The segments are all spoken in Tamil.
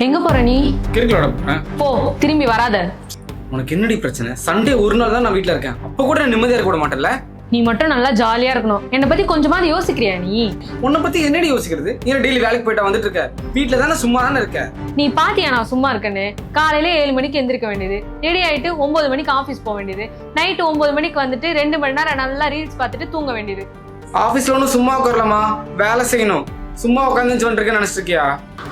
எங்க போற நீ? கிரிக்கெட் போறேன். போ, திரும்பி வராத. உனக்கு என்னடி பிரச்சனை? சண்டே ஒரு நாள் தான் நான் வீட்ல இருக்கேன். அப்ப கூட நான் நிம்மதியா இருக்க விட மாட்டேன்ல? நீ மட்டும் நல்லா ஜாலியா இருக்கணும். என்னை பத்தி கொஞ்சமாவது யோசிக்கிறியா நீ? உன்னை பத்தி என்னடி யோசிக்கிறது? நீ டெய்லி வேலைக்கு போயிட்டு வந்துட்டு இருக்க, வீட்டுல தானே சும்மா தானே இருக்க. நீ பாத்தியா நான் சும்மா இருக்கேன்னு? காலையில 7 மணிக்கு எந்திரிக்க வேண்டியது, ரெடி ஆயிட்டு 9 மணிக்கு ஆபீஸ் போக வேண்டியது, நைட்டு 9 மணிக்கு வந்துட்டு 2 மணி நேரம் நல்லா ரீல்ஸ் பார்த்துட்டு தூங்க வேண்டியது. ஆபீஸ்ல ஒன்னும் சும்மா உட்காரலாமா? வேலை செய்யணும். சும்மா உட்காந்து வந்துருக்கேன் நினைச்சிட்டு இருக்கியா?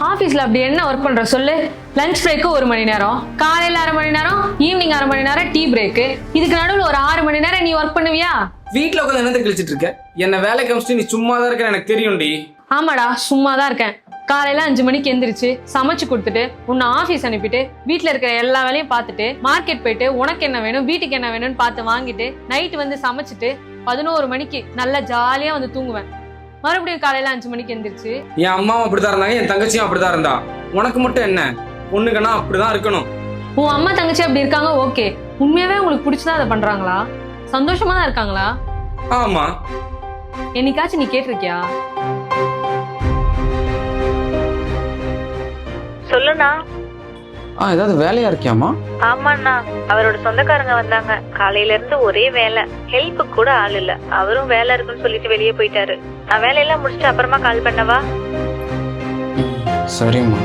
ஆபீஸ்ல அப்படி என்ன ஒர்க் பண்ற சொல்லு? லஞ்ச் பிரேக்கு 1 மணி நேரம், காலையில 1/2 மணி நேரம், ஈவினிங் 1/2 மணி நேரம் டீ பிரேக்கு. இதுக்கு நடுவில் ஒரு 6 மணி நேரம் நீ ஒர்க் பண்ணுவியா? வீட்டுல உட்காந்து என்னத்தை கழிச்சிட்டு இருக்க? என்ன வேலைக்கு அமிச்சிட்டு நீ சும்மா தான் இருக்க எனக்கு தெரியும்டி. ஆமாடா, சும்மா தான் இருக்கேன். காலையில 5 மணிக்கு எந்திரிச்சு சமைச்சு கொடுத்துட்டு உன்னை ஆபீஸ் அனுப்பிட்டு வீட்டுல இருக்கிற எல்லா வேலையும் பார்த்துட்டு மார்க்கெட் போயிட்டு உனக்கு என்ன வேணும் வீட்டுக்கு என்ன வேணும்னு பார்த்து வாங்கிட்டு நைட்டு வந்து சமைச்சிட்டு 11 மணிக்கு நல்லா ஜாலியா வந்து தூங்குவேன். மறுபடியும் காலையில 5 மணிக்கு எந்திரிச்சு என் அம்மாவும் அப்படிதான் இருந்தாங்க, என் தங்கச்சியும் அப்படிதான் இருந்தா. உனக்கு மட்டும் என்ன? பொண்ணுங்கன்னா அப்படிதான் இருக்கணும். உன் அம்மா தங்கச்சி அப்படி இருக்காங்க, ஓகே. உண்மையாவே உங்களுக்கு பிடிச்சதான் அதை பண்றாங்களா? சந்தோஷமா தான் இருக்காங்களா? ஆமா. என்னைக்காச்சும் நீ கேட்டிருக்கியா? சொல்லுண்ணா. ஏதாவது வேலையா இருக்கியாமா? ஆமாண்ணா, அவரோட சொந்தக்காரங்க வந்தாங்க. காலையில இருந்து ஒரே வேலை, ஹெல்ப் கூட ஆள் இல்ல. அவரும் வேலை இருக்குன்னு சொல்லிட்டு வெளியே போயிட்டாரு. நான் வேலையெல்லாம் முடிச்சுட்டு அப்புறமா கால் பண்ணவா? சரிம்மா.